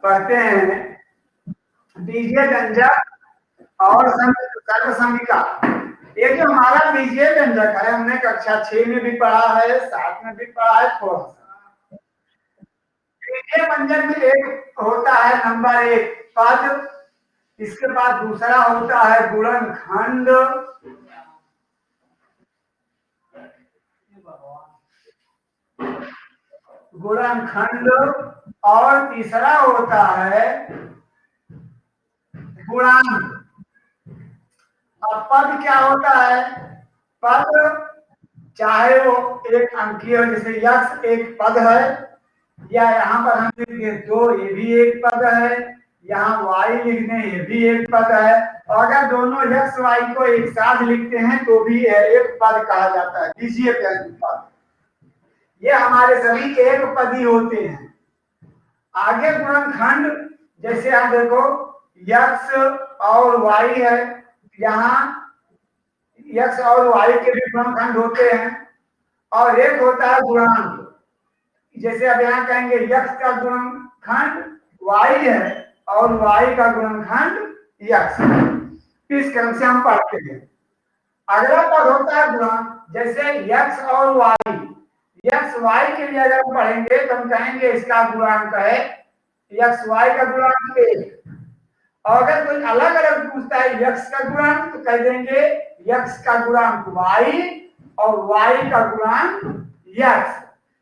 पढ़ते हैं बीजीय व्यंजक और सर्वसंज्ञा। ये जो हमारा बीजीय व्यंजक है हमने कक्षा 6 में भी पढ़ा है, 7 में भी पढ़ा है। थोड़ा सा बीजीय व्यंजक में एक होता है नंबर 1 पद, इसके बाद दूसरा होता है गुणनखंड, और तीसरा होता है गुणांक। अब पद क्या होता है? पद चाहे वो एक अंकीय हो, जैसे यक्ष एक पद है, या यहाँ पर हम लिखेंगे 2, ये भी एक पद है, यहाँ y लिखने ये भी एक पद है। और अगर दोनों x y को एक साथ लिखते हैं तो भी एक पद कहा जाता है, बीजीय पद। ये हमारे सभी एक पदी होते हैं। आगे गुणनखंड, जैसे आप देखो x और y है, यहाँ x और y के भी गुणनखंड होते हैं। और एक होता है गुणांक, जैसे अब यहाँ कहेंगे x का गुणनखंड y है और y का गुणनखंड x। इस क्रम से हम पढ़ते हैं। अगला पद होता है गुणांक, जैसे x और y, x y के लिए अगर हम पढ़ेंगे तो हम कहेंगे इसका गुणांक है x y का गुणांक 1। और अगर कोई अलग अलग पूछता है x का गुणांक तो कह देंगे x का गुणांक y और y का गुणांक x।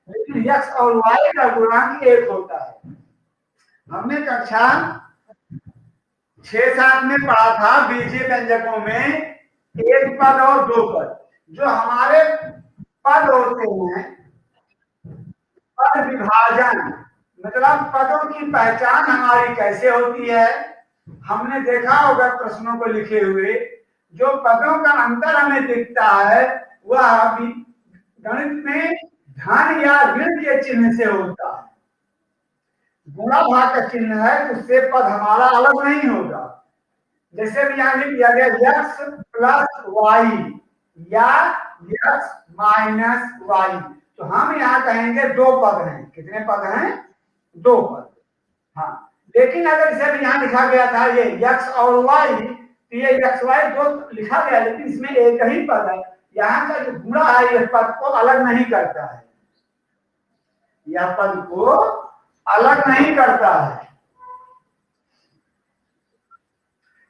लेकिन x और y का गुणांक 1 होता है। हमने कक्षा 6-7 में पढ़ा था बीजीय व्यंजकों में एक पद और दो पद। जो हमारे पद होते हैं, पद विभाजन मतलब पदों की पहचान हमारी कैसे होती है, हमने देखा होगा प्रश्नों को लिखे हुए। जो पदों का अंतर हमें दिखता है वह गणित में धन या ऋण के चिन्ह से होता है। गुणा भाग का चिन्ह है, उससे पद हमारा अलग नहीं होगा। जैसे भी यहाँ लिख दिया गया x प्लस वाई या x माइनस वाई, तो हम यहाँ कहेंगे दो पद हैं। कितने पद हैं? दो पद। हाँ, लेकिन अगर इसे भी यहाँ लिखा गया था ये x और y, तो ये x y दो लिखा गया, लेकिन इसमें एक ही पद है। यहाँ का जो गुणा है यह पद को अलग नहीं करता है, यह पद को अलग नहीं करता है।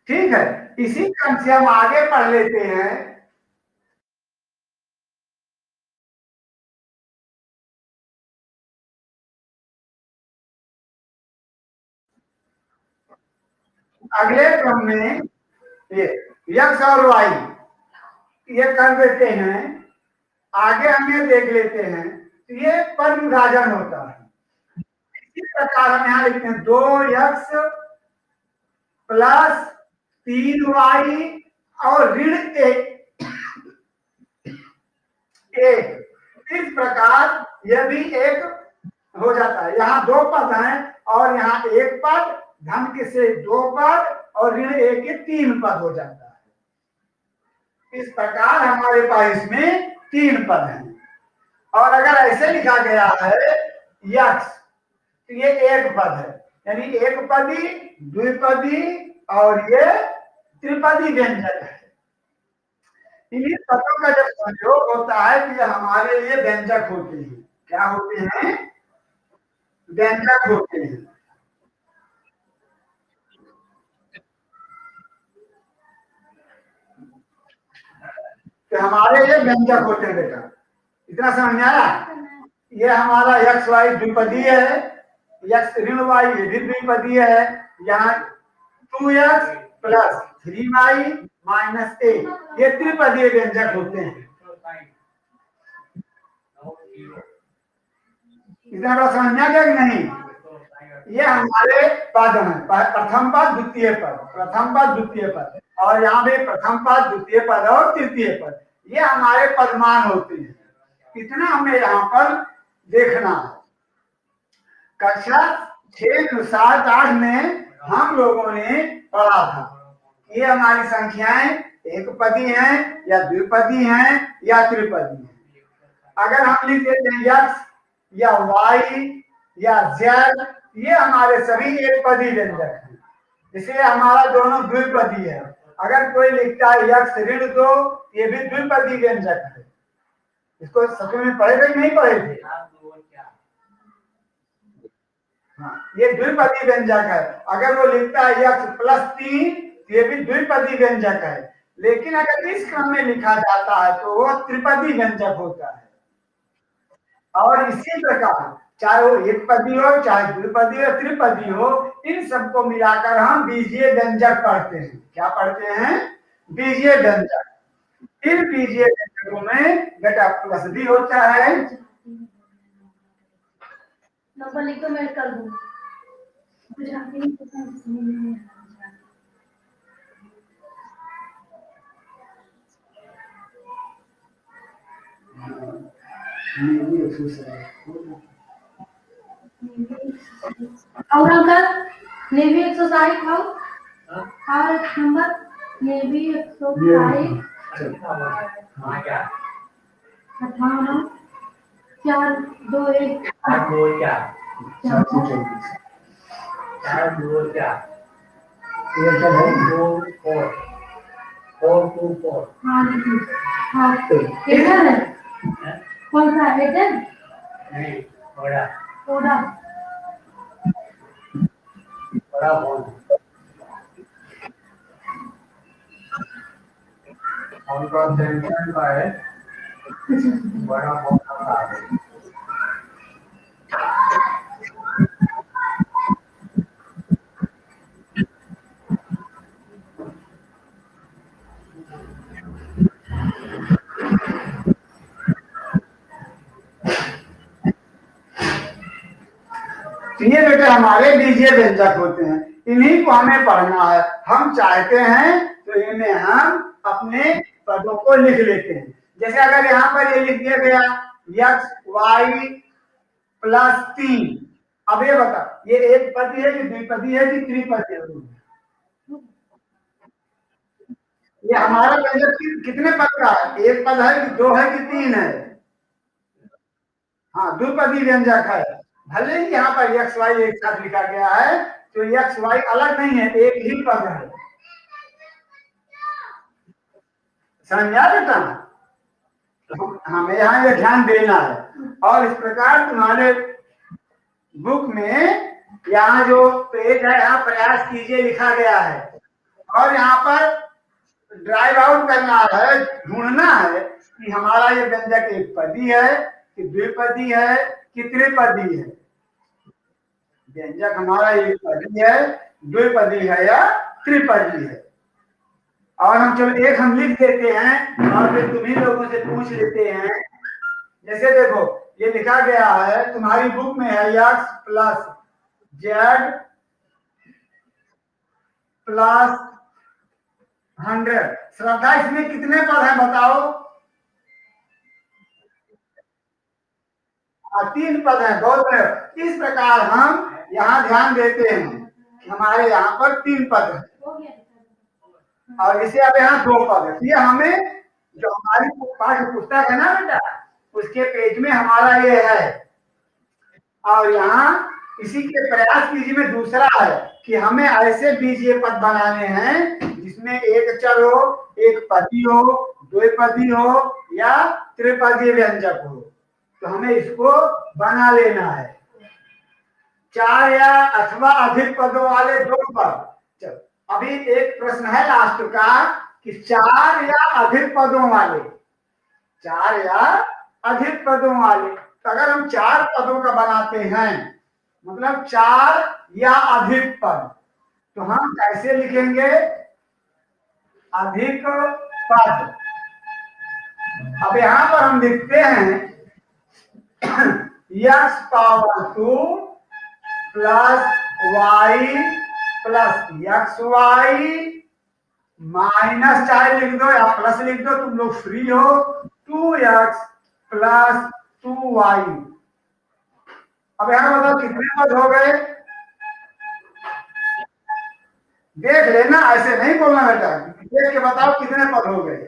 ठीक है, इसी क्रम से हम आगे पढ़ लेते हैं। अगले क्रम में ये x और y ये कर देते हैं। आगे हम ये देख लेते हैं, तो ये पद विभाजन होता है। इसी प्रकार हम यहाँ लिखते हैं 2x प्लस 3y और ऋण 1। इस प्रकार यह भी एक हो जाता है। यहाँ दो पद हैं और यहाँ एक पद, धन के से दो पद और ऋण 1 के 3 पद हो जाता है। इस प्रकार हमारे पास इसमें 3 पद हैं। और अगर ऐसे लिखा गया है यक्ष, तो ये एक पद है, यानी एक पदी, द्विपदी और ये त्रिपदी व्यंजक है। इन पदों का जब संयोग होता है तो ये हमारे लिए व्यंजक होते हैं। क्या होते हैं? व्यंजक होते हैं। तो हमारे लिए व्यंजक होते हैं बेटा, इतना समझ में आया? ये हमारा एक्स वाई द्विपदीय है, एक्स ऋण वाई ये भी द्विपदीय है। यहाँ 2x प्लस 3y माइनस 1 ये त्रिपदीय व्यंजक होते हैं। इतना बड़ा समझ में आ गया कि नहीं? ये हमारे पद हैं, प्रथम पद द्वितीय पद, प्रथम पद द्वितीय पद, और यहाँ भी प्रथम पद द्वितीय पद और तृतीय पद, ये हमारे पदमान होते हैं। इतना हमें यहाँ पर देखना है। कक्षा 6, 7, 8 में हम लोगों ने पढ़ा था ये हमारी संख्याएं एक पदी हैं या द्विपदी हैं या त्रिपदी हैं। अगर हम लिख देते हैं x या y या z ये हमारे सभी एक पदी व्यंजक हैं, इसलिए हमारा दोनों द्विपदी है। अगर कोई लिखता है यक्ष ऋण दो, ये भी द्विपदी व्यंजक है। इसको सच में पढ़े थे नहीं पढ़े थे? हाँ, ये द्विपदी व्यंजक है। अगर वो लिखता है यक्ष प्लस 3, ये भी द्विपदी व्यंजक है। लेकिन अगर इस क्रम में लिखा जाता है तो वो त्रिपदी व्यंजक होता है। और इसी प्रकार चाहे वो एक पदी हो, चाहे द्विपदी हो, त्रिपदी हो, इन सबको मिलाकर हम बीजीय व्यंजक पढ़ते हैं। क्या पढ़ते हैं? बीजीय व्यंजक। इन बीजीय व्यंजकों में बेटा प्लस भी होता है। नंबर लिख दो, मैं कर दूँ। और अंकल नेवी 160 और नंबर नेवी 160 58 421 424 हाँ किधर है? कौन सा है? नहीं थोड़ा थोड़ा उनका टेंशन का है बड़ा मौका है। ये बेटे हमारे बीजीय व्यंजक होते हैं, इन्हीं को हमें पढ़ना है। हम चाहते हैं तो इन्हें हम अपने पदों को लिख लेते हैं। जैसे अगर यहाँ पर ये लिख दिया गया यक्स वाई प्लस 3, अब ये बता ये एक पदी है कि द्विपदी है कि त्रिपदी है? ये हमारा व्यंजक कितने पद का है? एक पद है कि दो है कि तीन है? हाँ, द्विपदी व्यंजक है। भले ही यहाँ पर एक्स वाई एक साथ लिखा गया है तो एक्स वाई अलग नहीं है, एक ही पद है। समझा बेटा? हमें यहाँ ये ध्यान देना है। और इस प्रकार तुम्हारे बुक में यहाँ जो पेज है यहाँ प्रयास कीजिए लिखा गया है। और यहाँ पर ड्राइव आउट करना है, ढूंढना है कि हमारा ये व्यंजक एक पदी है कि द्विपदी है कि त्रिपदी है। व्यंजक हमारा एक पदी है, द्विपदी है या त्रिपदी है। और हम चलो एक हम लिख देते हैं और फिर तुम्ही लोगों से पूछ लेते हैं। जैसे देखो ये लिखा गया है तुम्हारी बुक में है यक्स प्लस जेड प्लस 100। श्रद्धा इसमें कितने पद हैं बताओ? 3 पद हैं। बहुत इस प्रकार हम यहाँ ध्यान देते हैं कि हमारे यहाँ पर 3 पद हैं और इसे अब यहाँ 2 पद है। ये हमें जो हमारी पाठ्य पुस्तक है ना बेटा उसके पेज में हमारा ये है। और यहाँ इसी के प्रयास कीजिए में दूसरा है कि हमें ऐसे बीजीय पद बनाने हैं जिसमें एक चर हो, एक पदी हो, द्विपदी हो या त्रिपदी व्यंजक हो। तो हमें इसको बना लेना है। 4 या अथवा अधिक पदों वाले 2 पद। चलो अभी एक प्रश्न है लास्ट का कि 4 या अधिक पदों वाले, 4 या अधिक पदों वाले। तो अगर हम 4 पदों का बनाते हैं मतलब 4 या अधिक पद, तो हम कैसे लिखेंगे? अधिक पद। अब यहां पर हम लिखते हैं x power 2 plus y plus x y minus चाहे लिख दो या प्लस लिख दो, तुम लोग फ्री हो। 2x plus 2y। अब यहां बताओ कितने पद हो गए? देख लेना, ऐसे नहीं बोलना बेटा, देख के बताओ कितने पद हो गए।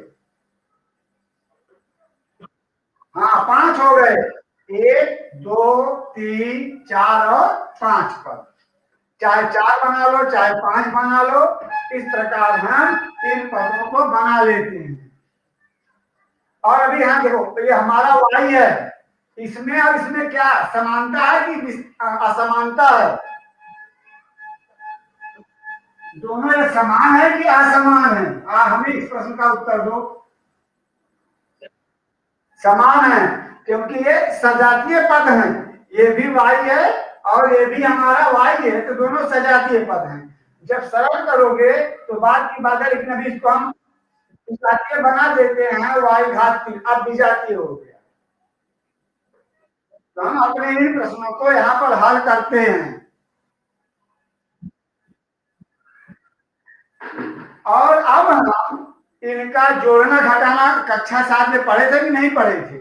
हाँ 5 हो गए। 1 2 3 4 और 5 पद, चाहे 4 बना लो चाहे 5 बना लो, इस प्रकार हम इन पदों को बना लेते हैं। और अभी यहाँ देखो, तो ये हमारा y है, इसमें और इसमें क्या समानता है कि असमानता है? दोनों ये समान है कि असमान है? हमें इस प्रश्न का उत्तर दो। समान है, क्योंकि ये सजातीय पद हैं, ये भी y है और ये भी हमारा y है, तो दोनों सजातीय पद हैं। जब सरल करोगे तो बात की बात है, लेकिन अभी इसको हम विजातीय बना देते हैं, y घात 3 अब विजातीय हो गया। तो हम अपने इन प्रश्नों को यहाँ पर हल करते हैं। और अब हम इनका जोड़ना घटाना कक्षा 7 में पढ़े थे कि नहीं पढ़े थे?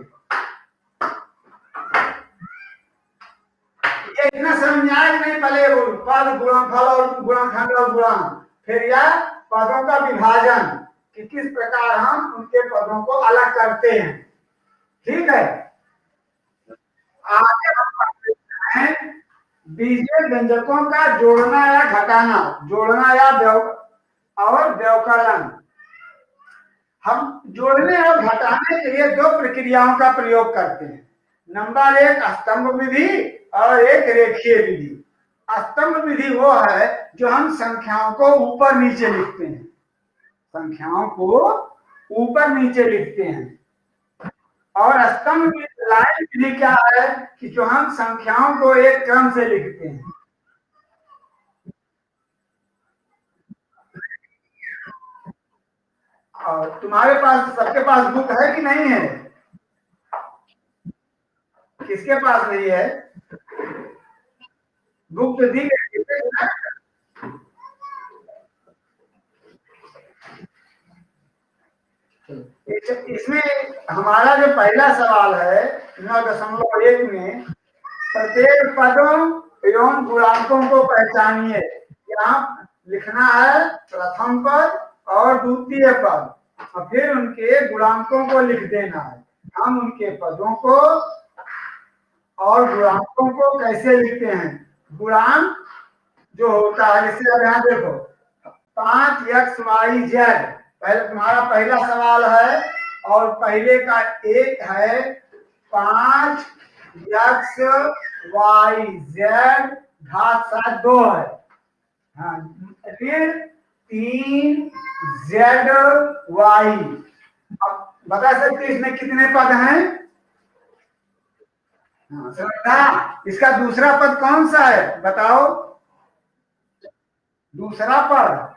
ये इतना समझ में आया कि नहीं? पहले पद गुणनफल और गुणनखंड और गुणन, फिर यह पदों का विभाजन कि किस प्रकार हम उनके पदों को अलग करते हैं। ठीक है, आगे हम पढ़ते हैं बीजीय व्यंजकों का जोड़ना या घटाना, जोड़ना या और व्यवकलन। हम जोड़ने और घटाने के लिए 2 प्रक्रियाओं का प्रयोग करते हैं। नंबर 1 स्तंभ विधि और एक रेखीय विधि। स्तंभ विधि वो है जो हम संख्याओं को ऊपर नीचे लिखते हैं, संख्याओं को ऊपर नीचे लिखते हैं। और स्तंभ लाइन विधि क्या है कि जो हम संख्याओं को एक क्रम से लिखते हैं। और तुम्हारे पास, सबके पास बुक है कि नहीं है? किसके पास नहीं है? बुक तो दी गई है। इसमें हमारा जो पहला सवाल है 9.1 में, प्रत्येक पदों एवं गुणांकों को पहचानिए। यहाँ लिखना है प्रथम पद और द्वितीय पद, और फिर उनके गुणांकों को लिख देना है। हम उनके पदों को और गुणांकों को कैसे लिखते हैं? गुणांक जो होता है, जैसे अब यहाँ देखो 5xyz, पहले तुम्हारा पहला सवाल है और पहले का एक है 5xyz घात 7 2 है, हाँ, फिर 3zy। अब बता सकते इसमें कितने पद हैं? हाँ, समझा? इसका दूसरा पद कौन सा है बताओ? दूसरा पद,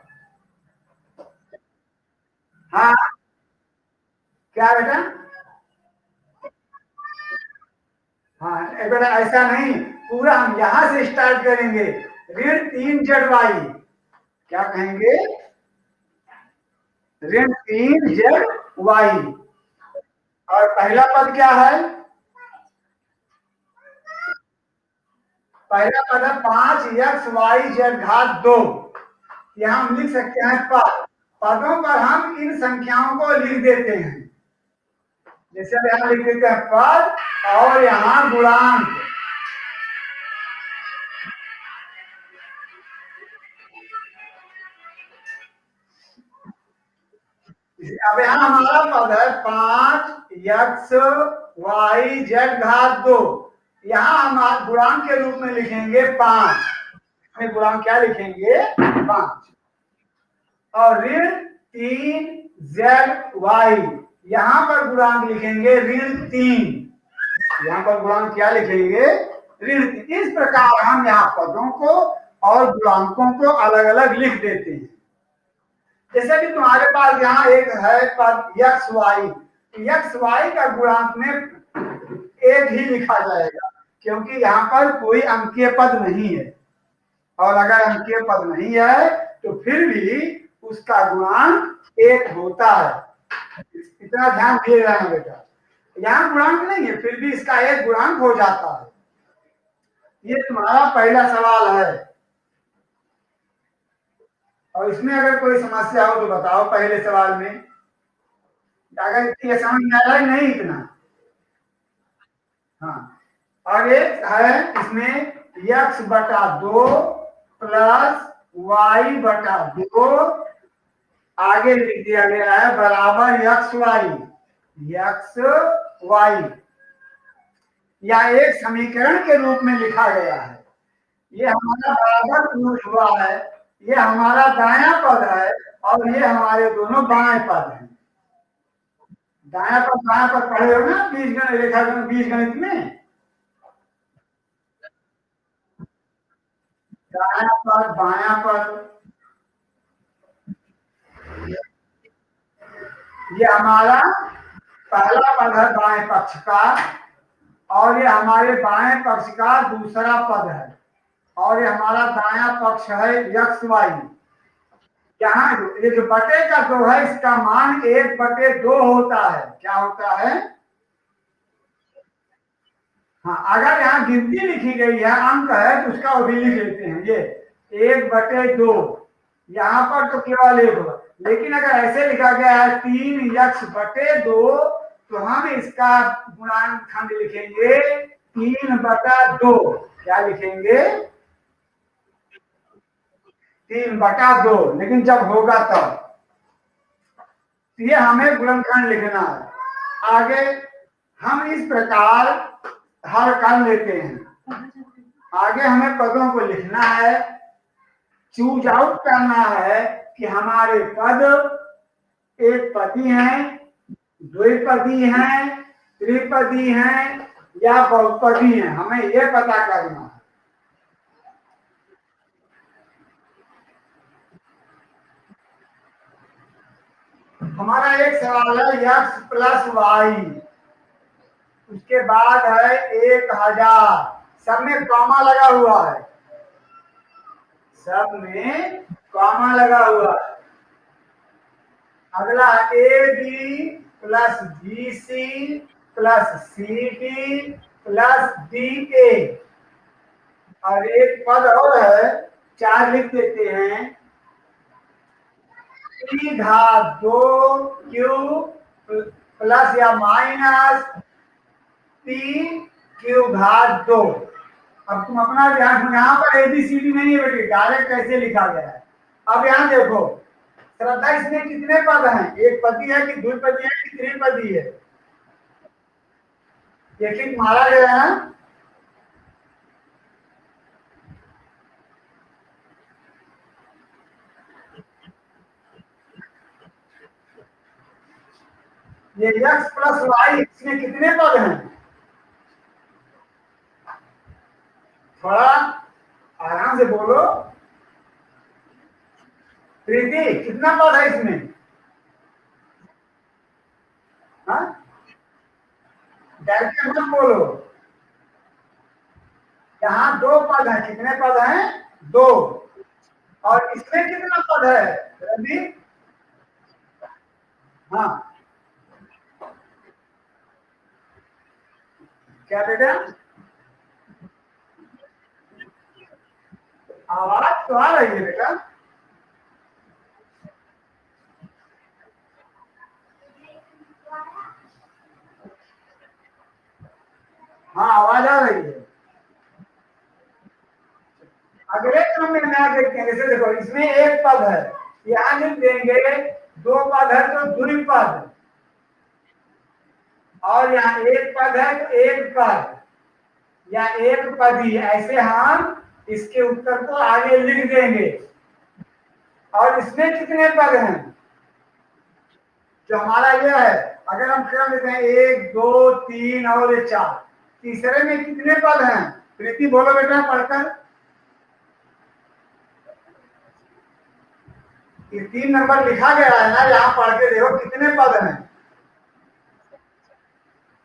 हाँ क्या बेटा? हाँ, बेटा ऐसा नहीं, पूरा हम यहां से स्टार्ट करेंगे। ऋण 3zy, क्या कहेंगे? ऋण 3zy। और पहला पद क्या है? पहला पद है 5xyz घात 2। यहाँ हम लिख सकते हैं पद, पदों पर हम इन संख्याओं को लिख देते हैं। जैसे अब यहाँ लिख देते हैं पद और यहाँ गुणांक। अब यहाँ हमारा पद है 5xyz घात 2। यहाँ हम गुणांक के रूप में लिखेंगे 5। गुणांक क्या लिखेंगे? 5। और ऋण 3zy, यहाँ पर गुणांक लिखेंगे ऋण 3। यहाँ पर गुणांक क्या लिखेंगे? ऋण 3। इस प्रकार हम यहाँ पदों को और गुणांकों को अलग अलग लिख देते हैं। जैसे कि तुम्हारे पास यहाँ एक है पद xy का गुणांक में एक ही लिखा जाएगा, क्योंकि यहाँ पर कोई अंकीय पद नहीं है। और अगर अंकीय पद नहीं है तो फिर भी उसका गुणांक 1 होता है। इतना ध्यान दिए रहना बेटा, यहाँ गुणांक नहीं है फिर भी इसका 1 गुणांक हो जाता है। ये तुम्हारा पहला सवाल है। और इसमें अगर कोई समस्या हो तो बताओ पहले सवाल में। अगर ये समझ में आ रहा है नहीं इतना? हाँ, और एक है इसमें x/2 प्लस y/2 आगे लिख दिया गया है बराबर एक्स वाई या एक समीकरण के रूप में लिखा गया है। ये हमारा बराबर पुरुष हुआ है, ये हमारा दायां पद है और ये हमारे दोनों बाएं पद हैं। दायां पद बायां पद पढ़े हो ना बीजगणित रेखागणित बीजगणित में। दायां पद बायां पद, ये हमारा पहला पद है बाएं पक्ष का और ये हमारे बाएं पक्ष का दूसरा पद है और ये हमारा दायां पक्ष है एक्स वाई। यहाँ ये जो बटे का 2 है इसका मान 1/2 होता है। क्या होता है? हाँ, अगर यहाँ गिनती लिखी गई है अंक है तो उसका वो भी लिख लेते हैं ये 1/2। यहाँ पर तो केवल 1 होगा, लेकिन अगर ऐसे लिखा गया है 3x/2 तो हम इसका गुणांकखंड लिखेंगे 3/2। क्या लिखेंगे? 3/2। लेकिन जब होगा तब ये हमें गुणनखंड लिखना है। आगे हम इस प्रकार हल कर लेते हैं। आगे हमें पदों को लिखना है, चूज आउट करना है कि हमारे पद एक पदी हैं, द्विपदी हैं, त्रिपदी हैं या बहुपदी हैं, हमें यह पता करना है। हमारा एक सवाल है x+y, उसके बाद है 1000, सब में कॉमा लगा हुआ है, सब में कॉमा लगा हुआ है। अगला AB plus BC plus CD plus DA और एक पद और है 4 लिख देते हैं, P/2Q प्लस या माइनस P/2। अब तुम अपना ध्यान, यहाँ पर ABCD नहीं है बेटी, डायरेक्ट कैसे लिखा गया है। अब यहाँ देखो श्रद्धा, इसमें कितने पद हैं? एक पदी है कि द्विपदी है कि त्रिपदी है? एक मारा गया है। ये x+y, इसमें कितने पद हैं? थोड़ा आराम से बोलो। प्रीति, कितना पद है इसमें? हाँ, डर के मत बोलो। यहाँ 2 पद हैं, कितने पद हैं? 2। और इसमें कितना पद है रवि? हाँ, क्या बेटा? आवाज तो आ रही है बेटा। हाँ, आवाज आ रही है। अगले क्रम में नया देखते हैं। जैसे देखो इसमें एक पद है, यहाँ लिख देंगे 2 पद है तो द्विपद, और यहाँ एक पद है तो एक पद या एक पदी, ऐसे हम इसके उत्तर को आगे लिख देंगे। और इसमें कितने पद हैं? जो हमारा यह है, अगर हम क्रम लेते हैं 1 2 3 और 4, तीसरे में कितने पद हैं? प्रीति बोलो बेटा पढ़कर। ये 3 नंबर लिखा गया है ना, यहाँ पढ़ के देखो कितने पद हैं?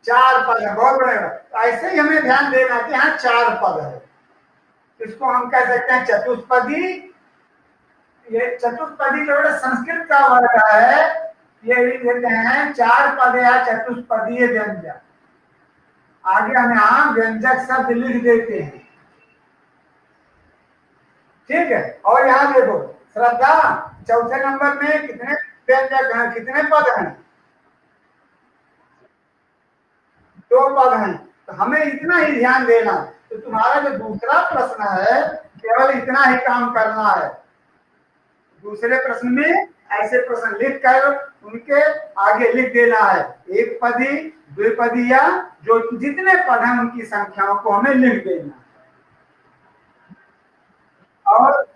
4 पद है। बहुत बढ़िया। तो ऐसे ही हमें ध्यान देना कि यहाँ 4 पद है। इसको हम कह सकते हैं चतुष्पदी। ये चतुष्पदी जो है संस्कृत का वर्ग है, ये लिख देते हैं 4 पद या चतुष्पदीय व्यंजक। आगे हम यहाँ व्यंजक शब्द लिख देते हैं, ठीक है। और यहाँ देखो श्रद्धा, चौथे नंबर में कितने व्यंजक हैं, कितने पद हैं? 2 पद हैं। तो हमें इतना ही ध्यान देना। तो तुम्हारा जो दूसरा प्रश्न है केवल इतना ही काम करना है। दूसरे प्रश्न में ऐसे प्रश्न लिख कर उनके आगे लिख देना है, एक पदी द्विपदी या जो जितने पद हैं उनकी संख्याओं को हमें लिख देना। और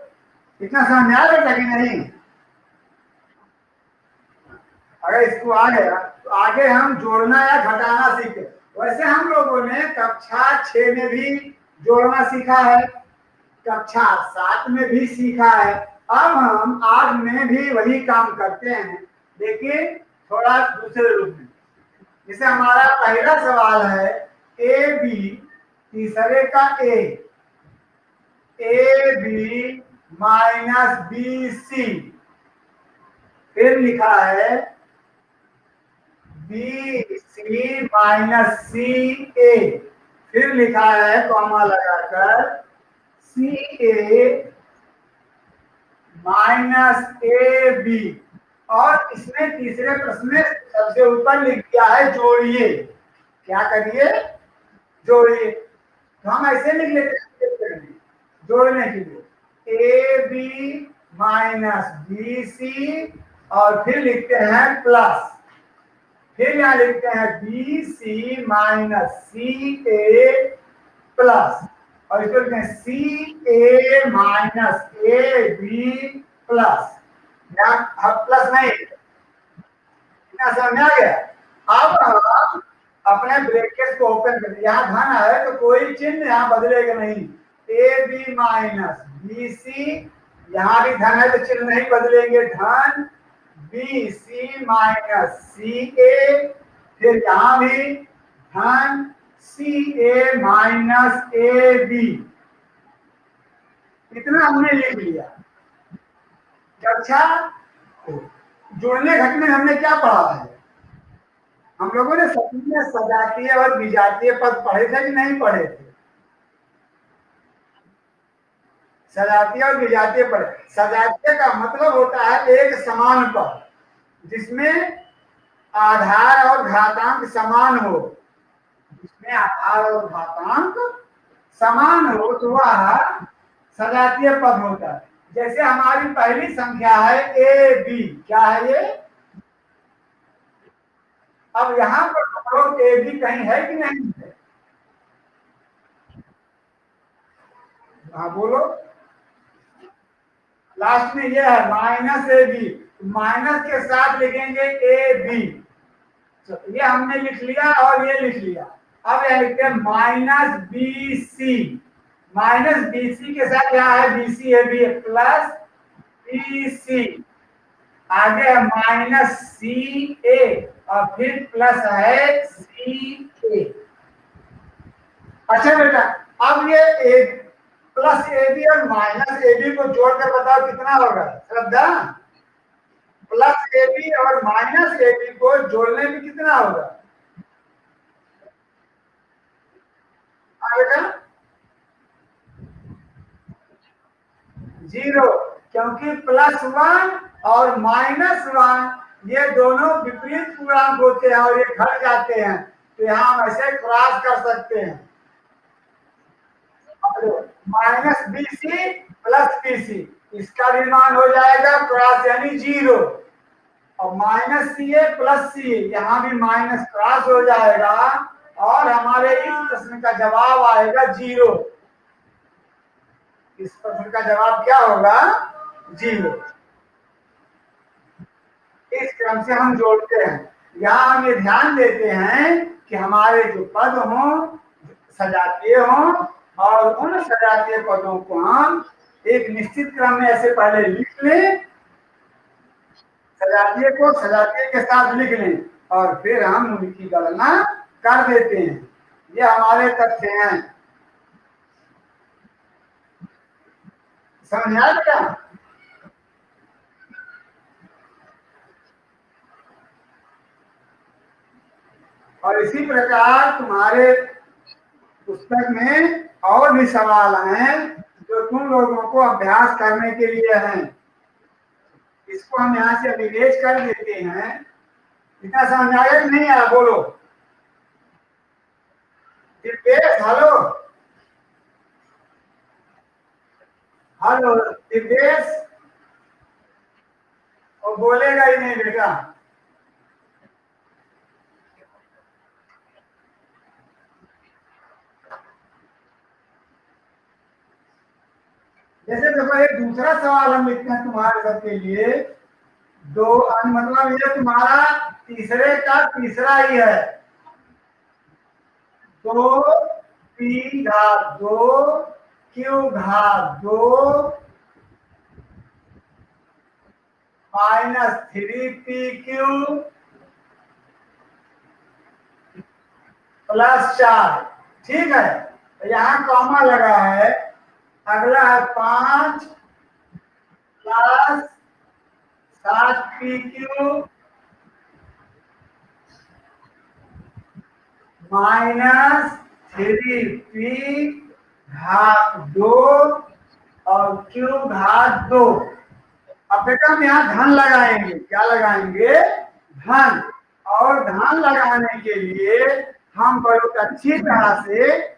इतना समझ आ रहा कि नहीं? अगर इसको आ गया तो आगे हम जोड़ना या घटाना सीखे। वैसे हम लोगों ने कक्षा 6 में भी जोड़ना सीखा है, कक्षा 7 में भी सीखा है। अब हम 8 में भी वही काम करते हैं, लेकिन थोड़ा दूसरे रूप में। जैसे हमारा पहला सवाल है ए बी, तीसरे का A B minus B C, फिर लिखा है बी सी माइनस सी ए, फिर लिखा है कॉमा लगाकर सी ए माइनस ए बी, और इसमें तीसरे प्रश्न में सबसे ऊपर लिख दिया है जोड़िए। क्या करिए? जोड़िए। तो हम ऐसे लिख लेते हैं जोड़ने के लिए A B minus B C, और फिर लिखते हैं प्लस, फिर यहाँ लिखते हैं B C minus C A plus, और इसको लिखते हैं C A minus A B plus. यहाँ प्लस नहीं, इतना समझ आ गया? अब हम अपने ब्रैकेट को ओपन कर दिया, यहाँ धन है तो कोई चिन्ह यहाँ बदलेगा नहीं। A B minus B C, यहाँ भी धन है तो चिन्ह नहीं बदलेंगे, धन बी सी माइनस सी ए, फिर यहाँ भी धन सी ए माइनस ए बी। इतना हमने लिख लिया। अच्छा, जोड़ने घटने हमने क्या पढ़ा है? हम लोगों ने सभी में सजातीय और विजातीय पद पढ़े थे कि नहीं पढ़े थे? सजातीय और विजातीय पद। सजातीय का मतलब होता है एक समान पद जिसमें आधार और घातांक समान हो, जिसमें आधार और घातांक समान हो तो वह सजातीय पद होता है। जैसे हमारी पहली संख्या है ए बी, क्या है ये? अब यहाँ पर ए बी कहीं है कि नहीं है? हाँ बोलो। लास्ट में ये है माइनस ए बी, माइनस के साथ लिखेंगे ए बी। ये हमने लिख लिया और ये लिख लिया। अब यह लिखते हैं minus B C, minus B C के साथ यहाँ है B C A B plus B C, आगे है माइनस सी ए और फिर प्लस है सी ए। अच्छा बेटा, अब ये एक प्लस ए बी और माइनस ए बी को जोड़कर बताओ कितना होगा? श्रद्धा, प्लस ए बी और माइनस ए बी को जोड़ने में कितना होगा? बेटा 0, क्योंकि +1 और -1 ये दोनों विपरीत पूर्णांक होते हैं और ये घट जाते हैं, तो यहाँ हम ऐसे क्रॉस कर सकते हैं। Minus B C plus B C, इसका भी मान हो जाएगा क्रॉस यानी 0, और माइनस सी ए प्लस सी, यहाँ भी माइनस क्रॉस हो जाएगा और हमारे इस प्रश्न का जवाब आएगा 0। इस प्रश्न का जवाब क्या होगा? 0। इस क्रम से हम जोड़ते हैं। यहाँ हम ये ध्यान देते हैं कि हमारे जो पद हों सजातीय हों, और उन सजातीय पदों को हम एक निश्चित क्रम में ऐसे पहले लिख लें, सजातीय को सजातीय के साथ लिख लें और फिर हम उनकी गणना कर देते हैं। ये हमारे तथ्य हैं। समझ आया बेटा? और इसी प्रकार तुम्हारे पुस्तक में और भी सवाल हैं जो तुम लोगों को अभ्यास करने के लिए हैं। इसको हम यहाँ से निवेश कर देते हैं। इतना समझ आया कि नहीं आया? बोलो। दिव्येश हेलो, हेलो दिव्येश, वो बोलेगा ही नहीं बेटा। जैसे देखो एक दूसरा सवाल हम लिखते हैं तुम्हारे सबके लिए, दो मतलब ये तुम्हारा तीसरे का तीसरा ही है, दो पी घात दो क्यू घात दो minus three P Q plus चार। ठीक है, तो यहाँ कॉमा लगा है। अगला है 5 plus 7 P Q minus 3 P घात दो और क्यू घात दो। अब बेटा हम यहाँ धन लगाएंगे, क्या लगाएंगे? धन। और धन लगाने के लिए हम बहुत अच्छी तरह से,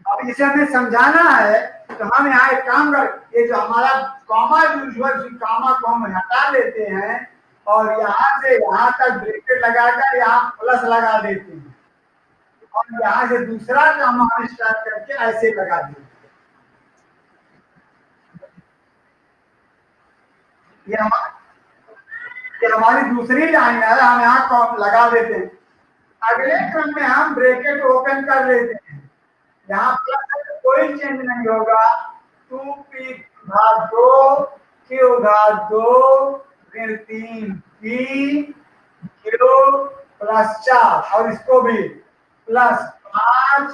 अब इसे हमें समझाना है, तो हम यहाँ एक काम कर, ये जो हमारा कॉमा यूजुअल कॉमा को हम हटा देते हैं और यहाँ से यहाँ तक ब्रैकेट लगाकर यहाँ प्लस लगा देते हैं और यहाँ से दूसरा कॉमा हम स्टार्ट करके ऐसे लगा देते हैं। ये हमारी दूसरी लाइन है, हम यहाँ कॉम लगा देते हैं। अगले क्रम में हम ब्रैकेट ओपन कर लेते हैं, यहाँ प्लस कोई चेंज नहीं होगा। 2p घात दो क्यू घात दो फिर 3p क्यू प्लस 4 और इसको भी प्लस 5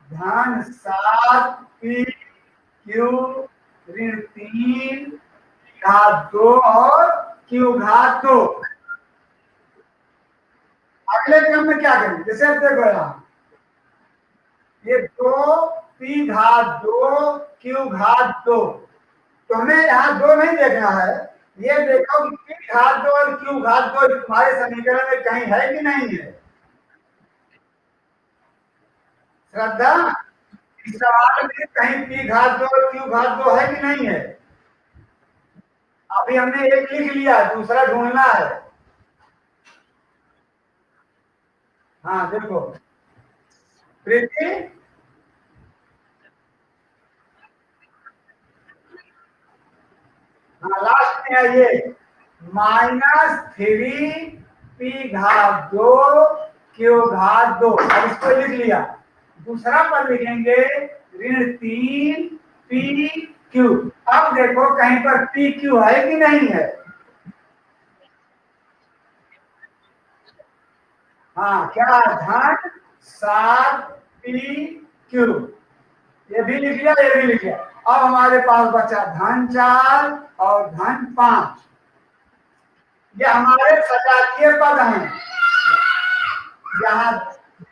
धन 7p क्यू ऋण 3 घात 2 और क्यू घात 2। अगले क्रम में क्या करेंगे? जैसे अब देखो यहाँ ये 2p घात 2 क्यू घात 2, तो हमें यहाँ 2 नहीं देखना है, ये देखो कि p घात 2 और q घात 2 तुम्हारे समीकरण में कहीं है कि नहीं है? श्रद्धा, इस सवाल में कहीं p घात 2 और q घात 2 है कि नहीं है? अभी हमने एक लिख लिया, दूसरा ढूंढना है। हाँ देखो प्रीति, हाँ लास्ट में है ये -3p घात 2 क्यू घात 2। अब इसको लिख लिया, दूसरा पर लिखेंगे ऋण 3p क्यू। अब देखो कहीं पर p क्यू है कि नहीं है? हाँ क्या? धन 7p क्यू, ये भी लिख लिया, ये भी लिख लिया। अब हमारे पास बचा धन 4 और धन 5। ये हमारे सजातीय पद हैं। यहाँ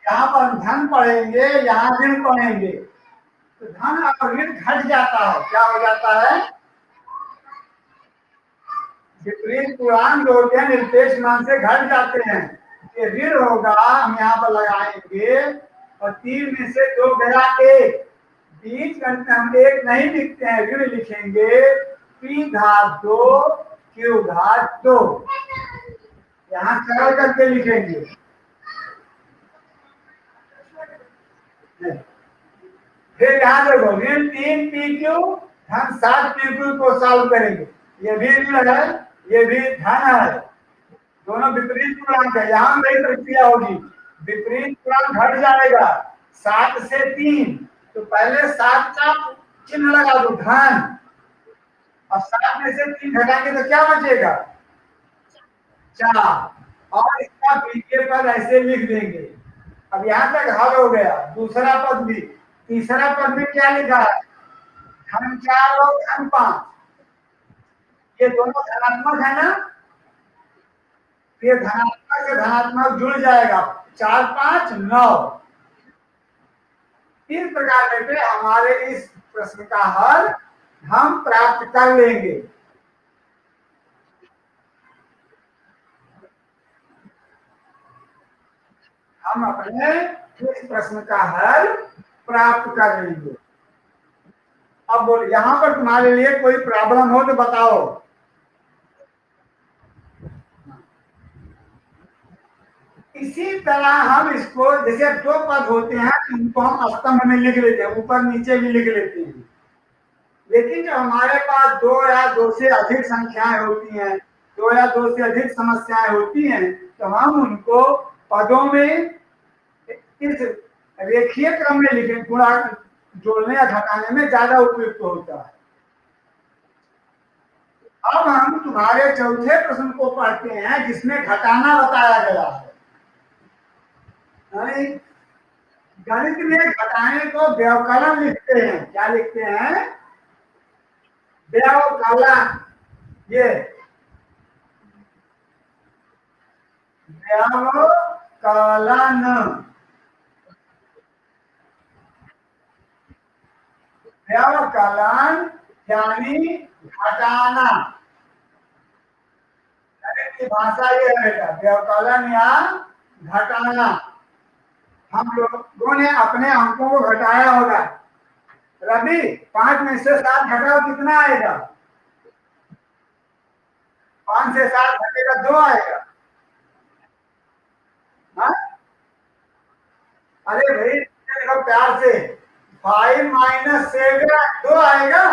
यहाँ पर धन पढ़ेंगे, यहाँ ऋण पढ़ेंगे, तो धन और ऋण घट जाता है। क्या हो जाता है? विपरीत पूर्णांक जो होते हैं निरपेक्ष मान से घट जाते हैं। ये ऋण होगा, हम यहाँ पर लगाएंगे और 3 में से 2 गया 1, बीच में हम 1 नहीं लिखते हैं, ऋण लिखेंगे p घात 2 q घात 2। यहाँ सरल करके लिखेंगे। फिर यहाँ देखो ऋण 3p क्यू धन 7p क्यू को सॉल्व करेंगे। ये भी ऋण है, ये भी धन है, दोनों विपरीत पूर्णांक है। यहाँ नई प्रक्रिया होगी, विपरीत पूर्णांक घट जाएगा 7 से 3, तो पहले 7 का चिन्ह लगा दो धन, और 7 में से 3 घटाएंगे तो क्या बचेगा? 4, और इसका बीके पद ऐसे लिख देंगे। अब यहाँ तक हल हो गया। दूसरा पद भी, तीसरा पद में क्या लिखा है? धन 4 और धन 5, ये दोनों धनात्मक है ना, ये धनात्मक से धनात्मक जुड़ जाएगा, 4 5 9। इस प्रकार बेटे हमारे इस प्रश्न का हल हम प्राप्त कर लेंगे। हम अपने इस प्रश्न का हल प्राप्त कर लेंगे। अब बोल, यहां पर तुम्हारे लिए कोई प्रॉब्लम हो तो बताओ। इसी तरह हम इसको, जैसे दो पद होते हैं उनको हम स्तंभ में लिख लेते हैं, ऊपर नीचे भी लिख लेते हैं। लेकिन जब हमारे पास दो या दो से अधिक संख्याएं होती हैं, दो या दो से अधिक समस्याएं होती हैं, तो हम उनको पदों में इस रेखीय क्रम में लिखें, गुणा जोड़ने या घटाने में ज्यादा उपयुक्त होता है। अब हम तुम्हारे चौथे प्रश्न को पढ़ते हैं जिसमें घटाना बताया गया है। गणित में घटाने को व्यवकलन लिखते हैं। क्या लिखते हैं? व्यवकलन। ये व्यवकलन, व्यवकलन यानी घटाना। गणित की भाषा ये है बेटा, व्यवकलन या घटाना। हम लोगों ने अपने अंकों को घटाया होगा। रवि, 5 में से 7 घटाओ, कितना आएगा? 5 से 7 घटेगा 2 आएगा। हाँ? अरे भाई देखो प्यार से, 5 - 7 2 आएगा।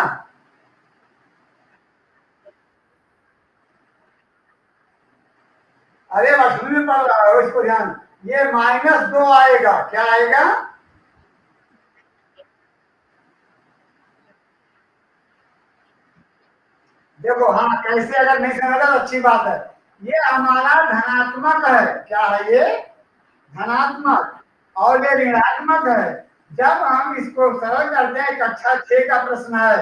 अरे अठवीं में पढ़ रहा है इसको ध्यान, ये -2 आएगा। क्या आएगा? देखो, हाँ कैसे, अगर नहीं समझा तो अच्छी बात है। ये हमारा धनात्मक है। क्या है ये? धनात्मक। और ये ऋणात्मक है। जब हम इसको सरल करते हैं, कक्षा 6 का प्रश्न है,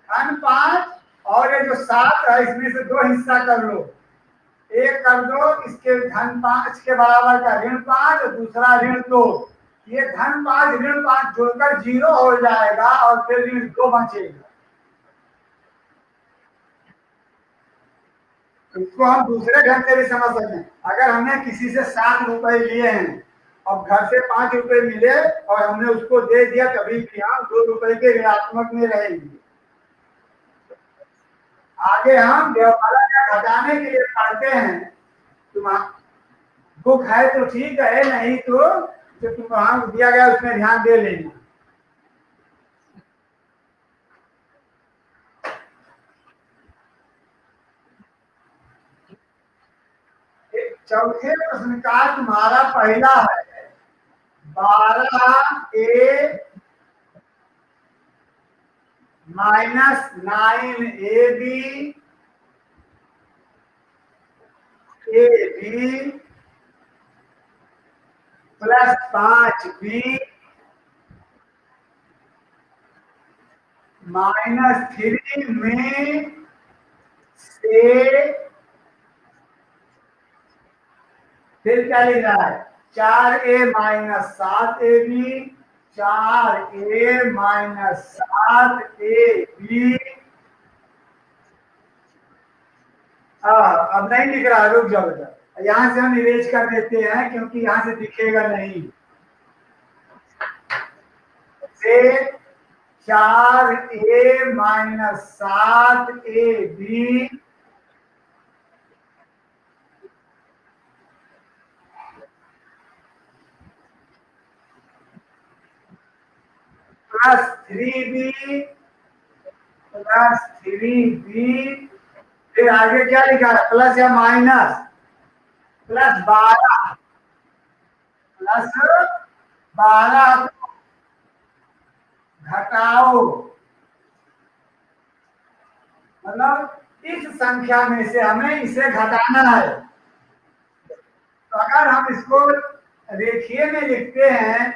धन 5 और ये जो 7 है इसमें से 2 हिस्सा कर लो। एक कर दो इसके धन 5 के बराबर का ऋण 5, और दूसरा ऋण 2। ये धन 5 ऋण 5 जोड़कर 0 हो जाएगा और फिर ऋण 2 बचेगा। इसको हम दूसरे ढंग से भी समझ सकते हैं। अगर हमने किसी से 7 रुपए लिए हैं, अब घर से 5 रुपए मिले और हमने उसको दे दिया, तभी भी हम 2 रुपए के ऋणात्मक में रहेंगे। आगे हम व्यवकलन या घटाने के लिए पढ़ते हैं। तुम बुक है तो ठीक है, नहीं तो जो तुम वहां दिया गया उसमें ध्यान दे लेना। चौथे प्रश्न का तुम्हारा पहला है 12A - 9AB प्लस 5B -3 में से, फिर क्या लिख रहा है? 4A - 7AB, 4A - 7AB। अब नहीं लिख रहा, रुक जाओ बेटा, यहां से हम इरेज कर देते हैं क्योंकि यहां से दिखेगा नहीं। से 4A - 7AB प्लस 3B, फिर आगे क्या लिखा है? प्लस या माइनस? प्लस 12, प्लस 12 घटाओ, मतलब इस संख्या में से हमें इसे घटाना है। तो अगर हम इसको रेखीय में लिखते हैं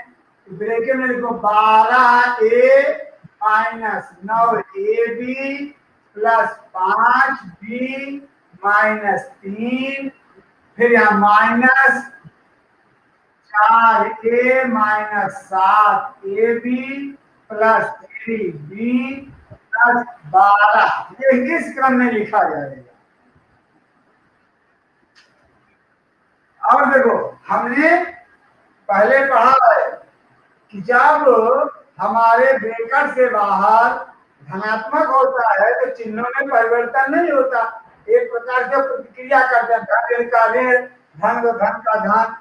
तो रेखीय में लिखो 12A - 9AB प्लस 5B -3, फिर यहाँ minus 4A - 7AB plus 3B plus 12। ये इस क्रम में लिखा जाएगा। और देखो, हमने पहले पढ़ा है कि जब हमारे ब्रैकेट से बाहर धनात्मक होता है तो चिन्हों में परिवर्तन नहीं होता, एक प्रकार से प्रतिक्रिया करते हैं, धन का ऋण, धन व धन का धन।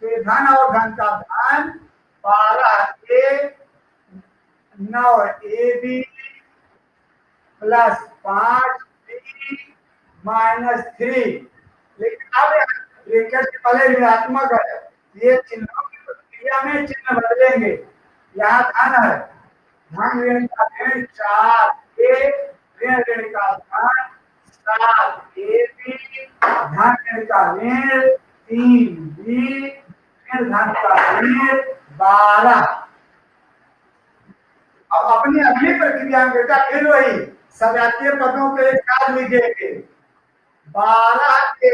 तो ये धन और धन का धन 12A 9AB plus 5B minus 3। लेकिन अब ब्रैकेट से पहले ऋणात्मक है, ये चिन्हों की प्रतिक्रिया में चिन्ह बदलेंगे। यहाँ धन है, धन ऋण का ऋण 4A, ऋण ऋण का धन 7AB, धन ऋण का ऋण 3B, ऋण धन का ऋण 12। अब अपनी अगली प्रक्रिया में बेटा फिर वही सजातीय पदों के एक साथ लिखेंगे 12A।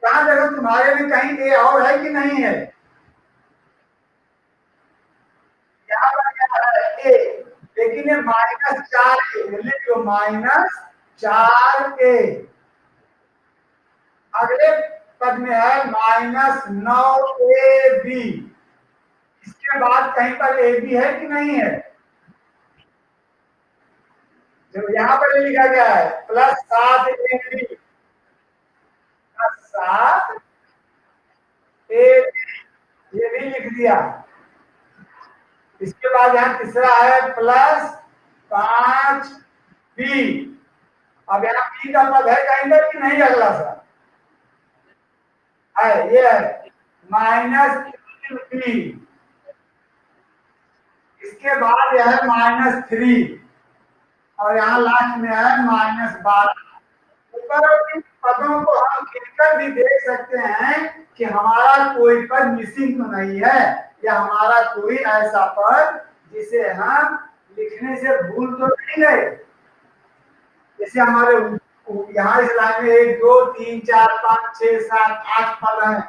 कहां देखो तुम्हारे में कहीं ए और है कि नहीं है? यहाँ पर क्या है? ए, लेकिन ये -4A, लिख लो -4A। अगले पद में है -9AB। इसके बाद कहीं पर ए बी है कि नहीं है? जो यहाँ पर लिखा गया है +7AB, +7AB, ये भी लिख दिया। इसके बाद यहाँ तीसरा है +5B। अब यहाँ बी का पद है कहीं पर कि नहीं? अगला सा है, ये है -3B। इसके बाद यह है -3 और यहाँ लास्ट में है -12। ऊपर पदों को हम गिनकर भी देख सकते हैं कि हमारा कोई पद मिसिंग तो नहीं है, या हमारा कोई ऐसा पद जिसे हम लिखने से भूल तो नहीं गए। जैसे हमारे यहाँ इस लाइन में 1 2 3 4 5 6 7 8 पद हैं,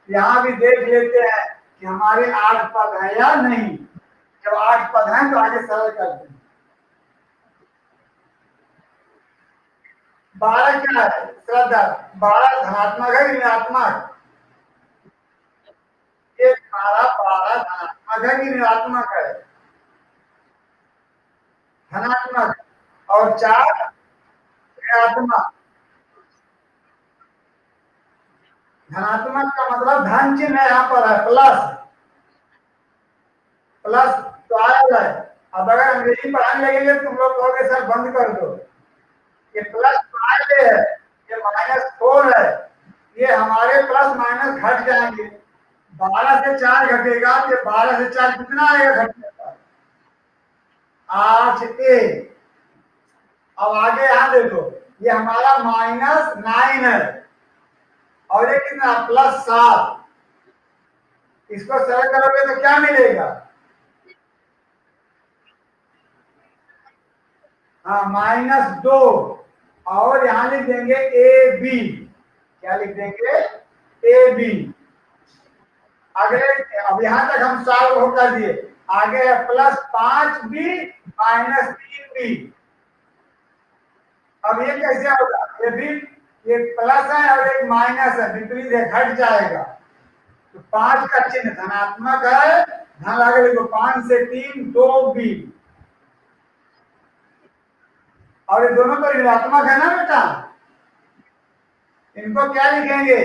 यहाँ भी देख लेते हैं कि हमारे 8 पद हैं या नहीं। जब 8 पद हैं तो आगे सरल करते हैं। 12 क्या है? श्रद्धा 12 धनात्मक है ऋणात्मक? ये 12 धनात्मक है कि ऋणात्मक है? धनात्मक। और 4 ऋणात्मक। धनात्मक का मतलब धन चिन्ह है, यहाँ पर है प्लस, प्लस तो आया है। अब अगर अंग्रेजी पढ़ाने लगेंगे तुम लोग कहोगे सर बंद कर दो, ये +5 है, ये -4 है, ये हमारे प्लस माइनस घट जाएंगे। 12 से 4 घटेगा तो 12 से 4 कितना आएगा घटने पर? 8A। अब आगे यहाँ देखो, ये हमारा -9 है और ये कितना +7। इसको सरल करोगे तो क्या मिलेगा? हाँ -2 और यहाँ लिख देंगे AB। क्या लिख देंगे? AB। अगले अब यहाँ तक हम सॉल्व हो कर दिए। आगे है +5B -3B। अब ये कैसे होगा? ये भी ये प्लस है और एक माइनस है, विपरीत है, घट जाएगा। तो 5 का चिन्ह धनात्मक है, धन लगे देखो 5 से 3 2B। और ये दोनों तो ऋणात्मक है ना बेटा? इनको क्या लिखेंगे?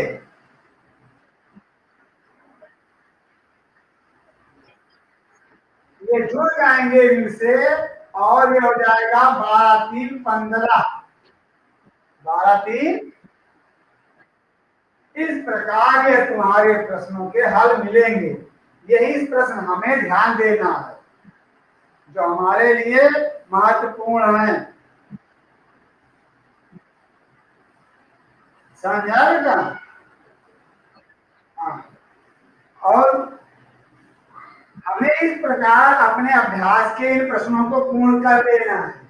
ये जुड़ जाएंगे इनसे और ये हो जाएगा 12 3 15। 12 3। इस प्रकार के तुम्हारे प्रश्नों के हल मिलेंगे। यही प्रश्न हमें ध्यान देना है, जो हमारे लिए महत्वपूर्ण है। समझा बेटा? और हमें इस प्रकार अपने अभ्यास के इन प्रश्नों को पूर्ण कर लेना है।